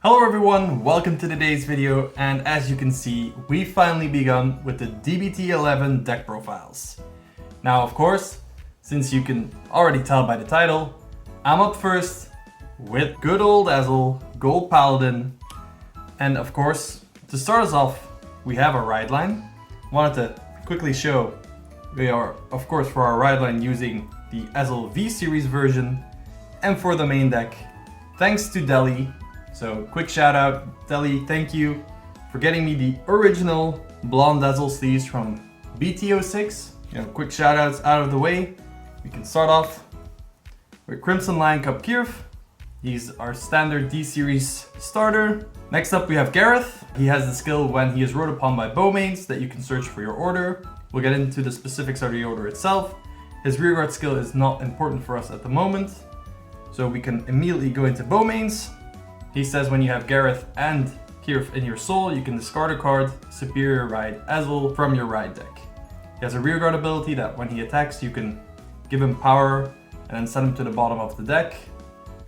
Hello everyone, welcome to today's video, and as you can see, we finally begun with the D-BT11 deck profiles. Now of course, since you can already tell by the title, I'm up first with good old Ezel, Gold Paladin, and of course, to start us off, we have a Rideline. Wanted to quickly show we are, of course, for our Rideline using the Ezel V-Series version, and for the main deck, thanks to Delhi. So quick shout out, Delhi, thank you for getting me the original Blond Ezel sleeves from BT06. Quick shout outs out of the way. We can start off with Crimson Lion Cup Gareth. He's our standard D-Series starter. Next up we have Gareth. He has the skill when he is rode upon by bowmains that you can search for your order. We'll get into the specifics of the order itself. His rearguard skill is not important for us at the moment, so we can immediately go into bowmains. He says when you have Gareth and Gareth in your soul, you can discard a card, Superior Ride Ezel from your ride deck. He has a rearguard ability that when he attacks, you can give him power and then send him to the bottom of the deck.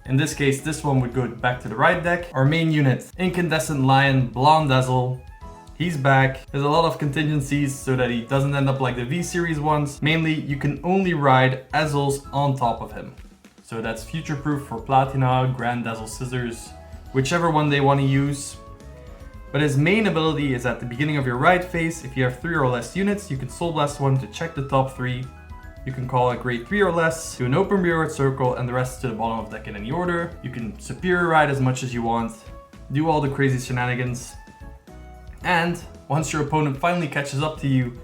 In this case, this one would go back to the ride deck. Our main unit, Incandescent Lion Blond Ezel. He's back. There's a lot of contingencies so that he doesn't end up like the V-Series ones. Mainly, you can only ride Ezels on top of him. So that's future-proof for Platina, Grand Ezel Scissors, whichever one they want to use. But his main ability is at the beginning of your ride phase. If you have 3 or less units, you can Soul Blast one to check the top 3. You can call a grade 3 or less to an open rearguard circle and the rest to the bottom of the deck in any order. You can Superior Ride as much as you want, do all the crazy shenanigans. And once your opponent finally catches up to you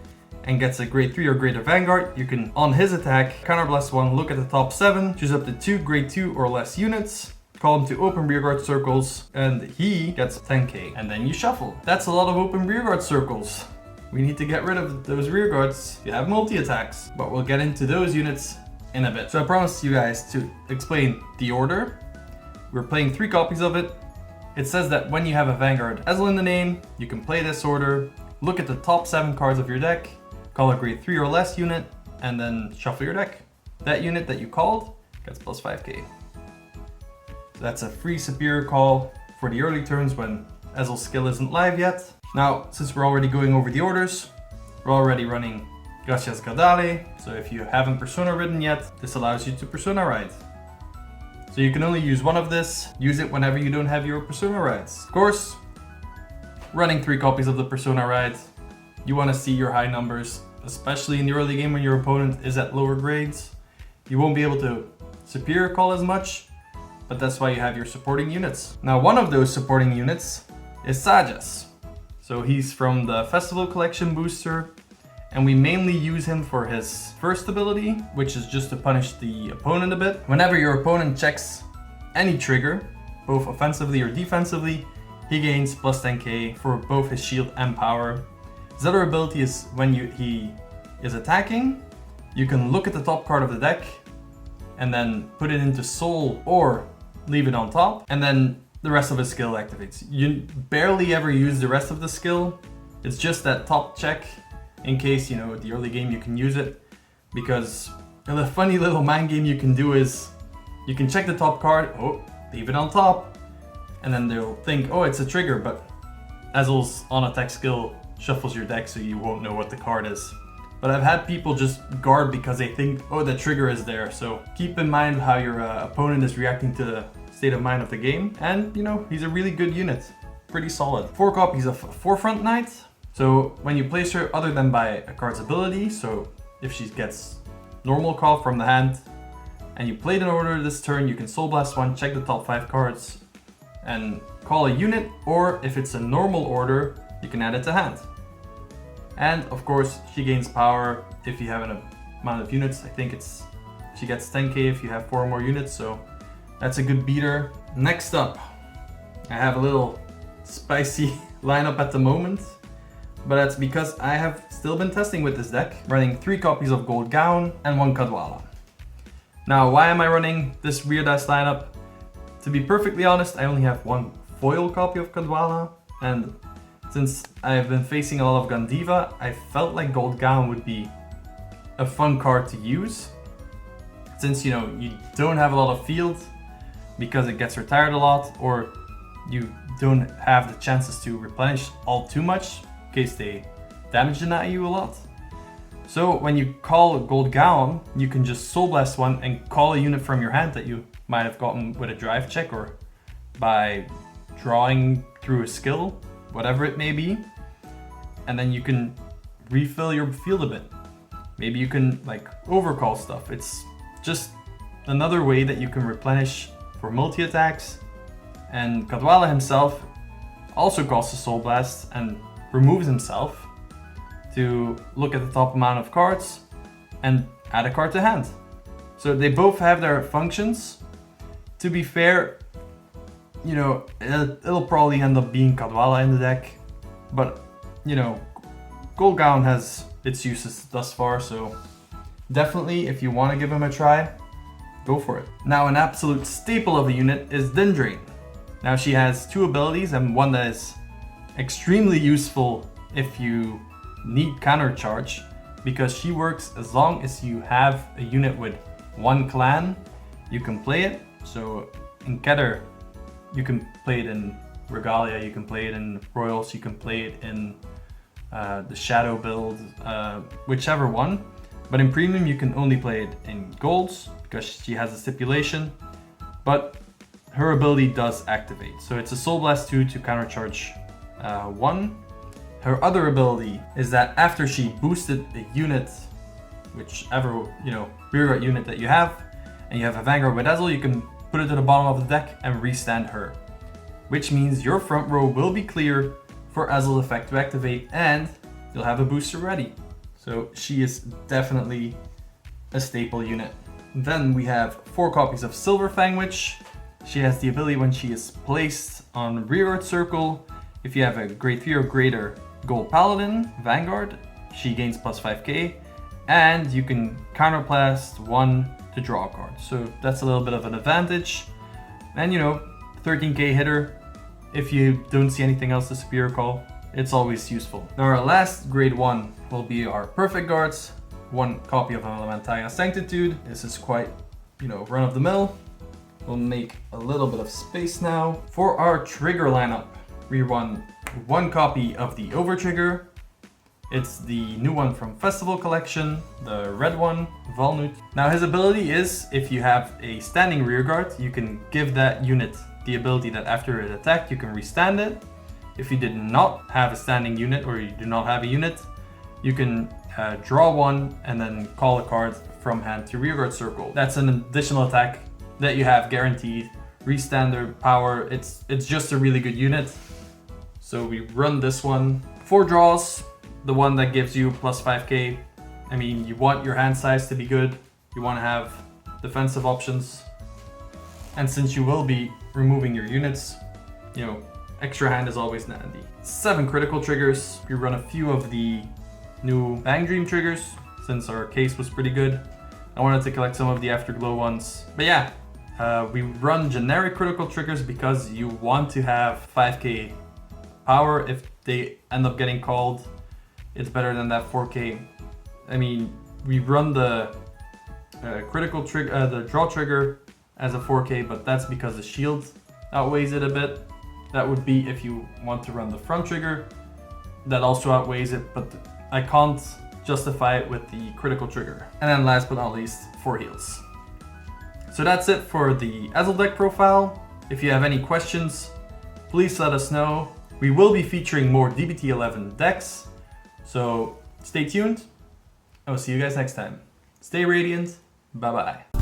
and gets a grade 3 or greater Vanguard, you can, on his attack, Counter Blast 1, look at the top 7, choose up to 2 grade 2 or less units, call him to open rearguard circles, and he gets 10k. And then you shuffle. That's a lot of open rearguard circles. We need to get rid of those rearguards. You have multi-attacks, but we'll get into those units in a bit. So I promised you guys to explain the order. We're playing 3 copies of it. It says that when you have a Vanguard Ezel in the name, you can play this order, look at the top 7 cards of your deck, call a grade 3 or less unit, and then shuffle your deck. That unit that you called gets plus 5k. So that's a free Superior call for the early turns when Ezel's skill isn't live yet. Now, since we're already going over the orders, we're already running Gracias Gadale, so if you haven't Persona ridden yet, this allows you to Persona ride. So you can only use one of this, use it whenever you don't have your Persona rides. Of course, running 3 copies of the Persona ride, you want to see your high numbers, especially in the early game when your opponent is at lower grades. You won't be able to Superior call as much, but that's why you have your supporting units. Now one of those supporting units is Sajas. So he's from the Festival Collection booster, and we mainly use him for his first ability, which is just to punish the opponent a bit. Whenever your opponent checks any trigger, both offensively or defensively, he gains plus 10k for both his shield and power. His other ability is when he is attacking, you can look at the top card of the deck and then put it into soul or leave it on top, and then the rest of his skill activates. You barely ever use the rest of the skill. It's just that top check in case, at the early game you can use it, because the funny little mind game you can do is you can check the top card, leave it on top, and then they'll think, it's a trigger, but Ezel's on attack skill shuffles your deck so you won't know what the card is. But I've had people just guard because they think, the trigger is there. So keep in mind how your opponent is reacting to the state of mind of the game. And, he's a really good unit. Pretty solid. 4 copies of Forefront Knight. So when you place her other than by a card's ability, so if she gets normal call from the hand, and you played an order this turn, you can Soul Blast 1, check the top 5 cards, and call a unit, or if it's a normal order, you can add it to hand. And of course, she gains power if you have an amount of units. I think she gets 10k if you have 4 or more units, so that's a good beater. Next up, I have a little spicy lineup at the moment, but that's because I have still been testing with this deck, running 3 copies of Gold Gown and 1 Cadwalla. Now, why am I running this weird-ass lineup? To be perfectly honest, I only have 1 foil copy of Cadwalla, and since I've been facing a lot of Gandiva, I felt like Gold Gown would be a fun card to use. Since, you don't have a lot of field, because it gets retired a lot, or you don't have the chances to replenish all too much in case they damage deny you a lot. So when you call a Gold Gown, you can just Soul Blast one and call a unit from your hand that you might have gotten with a drive check or by drawing through a skill, whatever it may be. And then you can refill your field a bit. Maybe you can like overcall stuff. It's just another way that you can replenish for multi-attacks. And Cadwalla himself also calls a Soul Blast and removes himself to look at the top amount of cards and add a card to hand. So they both have their functions. To be fair, you know, it'll probably end up being Cadwalla in the deck, but you know, Gold Gown has its uses thus far, so definitely if you want to give him a try, go for it. Now an absolute staple of the unit is Dindrain. Now she has two abilities and one that is extremely useful if you need counter charge, because she works as long as you have a unit with one clan, you can play it. So in Keter, you can play it in Regalia, you can play it in Royals, you can play it in the Shadow build, whichever one. But in Premium, you can only play it in Golds because she has a stipulation. But her ability does activate. So it's a Soul Blast 2 to countercharge 1. Her other ability is that after she boosted a unit, whichever, you know, rearguard unit that you have, and you have a Vanguard with Ezel, you can put it to the bottom of the deck and restand her. Which means your front row will be clear for Ezel effect to activate and you'll have a booster ready. So she is definitely a staple unit. Then we have 4 copies of Silverwich. She has the ability when she is placed on rearguard circle. If you have a grade 3 or greater Gold Paladin Vanguard, she gains plus 5k, and you can counterblast 1 to draw a card. So that's a little bit of an advantage. And you know, 13k hitter, if you don't see anything else to superior call, it's always useful. Now our last grade 1 will be our Perfect Guards. 1 copy of Elementalia Sanctitude. This is quite, you know, run of the mill. We'll make a little bit of space now. For our trigger lineup, we run 1 copy of the Overtrigger. It's the new one from Festival Collection, the red one, Volnut. Now his ability is, if you have a standing rearguard, you can give that unit the ability that after it attacked, you can restand it. If you did not have a standing unit or you do not have a unit, you can draw 1 and then call a card from hand to rearguard circle. That's an additional attack that you have guaranteed. Restander power, it's just a really good unit. So we run this one. 4 draws, the one that gives you plus 5k. I mean, you want your hand size to be good. You want to have defensive options. And since you will be removing your units, you know, extra hand is always handy. 7 critical triggers. We run a few of the new Bang Dream triggers since our case was pretty good. I wanted to collect some of the Afterglow ones. But yeah, we run generic critical triggers because you want to have 5k power. If they end up getting called, it's better than that 4k. I mean, we run the critical trigger, the draw trigger as a 4k, but that's because the shield outweighs it a bit. That would be if you want to run the front trigger. That also outweighs it, but I can't justify it with the critical trigger. And then last but not least, 4 heals. So that's it for the Ezel deck profile. If you have any questions, please let us know. We will be featuring more D-BT11 decks, so stay tuned. I'll see you guys next time. Stay radiant. Bye bye.